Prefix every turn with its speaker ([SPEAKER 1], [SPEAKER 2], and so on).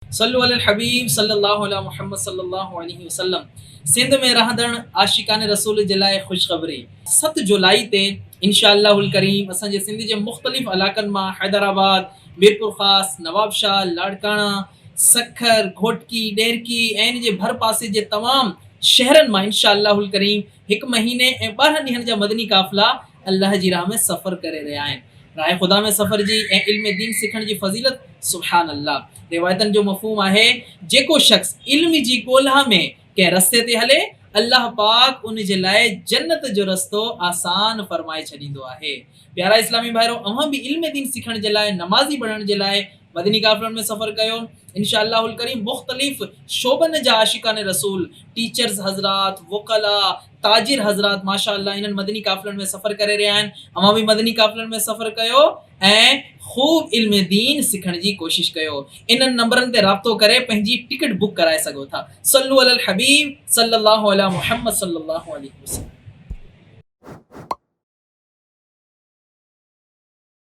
[SPEAKER 1] सल्लु अलल हबीब सल्लल्लाहु अला मुहम्मद सल्लल्लाहु अलैहि वसल्लम। सिंध में रहंदड़ आशिकान रसूल जे लाइ ख़ुशख़बरी 7 जुलाई ते इंशाअल्लाहुल करीम असांजे सिंध जे मुख़्तलिफ़ इलाक़नि मां हैदराबाद, मीरपुर ख़ास, नवाबशाह, लाड़काना, सखर, घोटकी, ॾेरकी ऐं इन जे भर पासे जे तमाम शहरनि मां इंशाअल्लाहुल करीम 1 महीने ऐं 12 ॾींहनि जा मदनी काफ़िला अल्लाह जी राह में सफ़र करे रहिया आहिनि। राह ख़ुदा में सफ़र जी ऐं इल्म दीन सिखण जी फ़ज़ीलत सुभान अल्लाह। रिवायतन जो मफ़हूम आहे, जेको शख़्स इल्म जी ॻोल्हा में कंहिं रस्ते ते हले, अल्लाह पाक उन जे लाइ जन्नत जो रस्तो आसान फरमाए छॾींदो आहे। प्यारा इस्लामी भाइरो, अव्हां बि इल्म दीन सिखण जे लाइ, नमाज़ी बणण जे लाइ मदनी काफ़िलनि में सफ़र कयो। इंशाअल्लाहुल करीम मुख़्तलिफ़ शोबनि जा आशिकान रसूल, टीचर्स हज़रात, वकला, ताजिर हज़रात माशाअल्लाह इन्हनि मदनी काफ़िलनि में सफ़र करे रहिया आहिनि। अव्हां बि मदनी काफ़िलनि में सफ़र कयो ऐं ख़ूब इल्म दीन सिखण जी कोशिश कयो। इन्हनि नंबरनि ते राब्तो करे पंहिंजी टिकट बुक कराए सघो था। सल्लु अलल हबीब सल्लल्लाहु अला मुहम्मद सल्लल्लाहु अलैहि वसल्लम।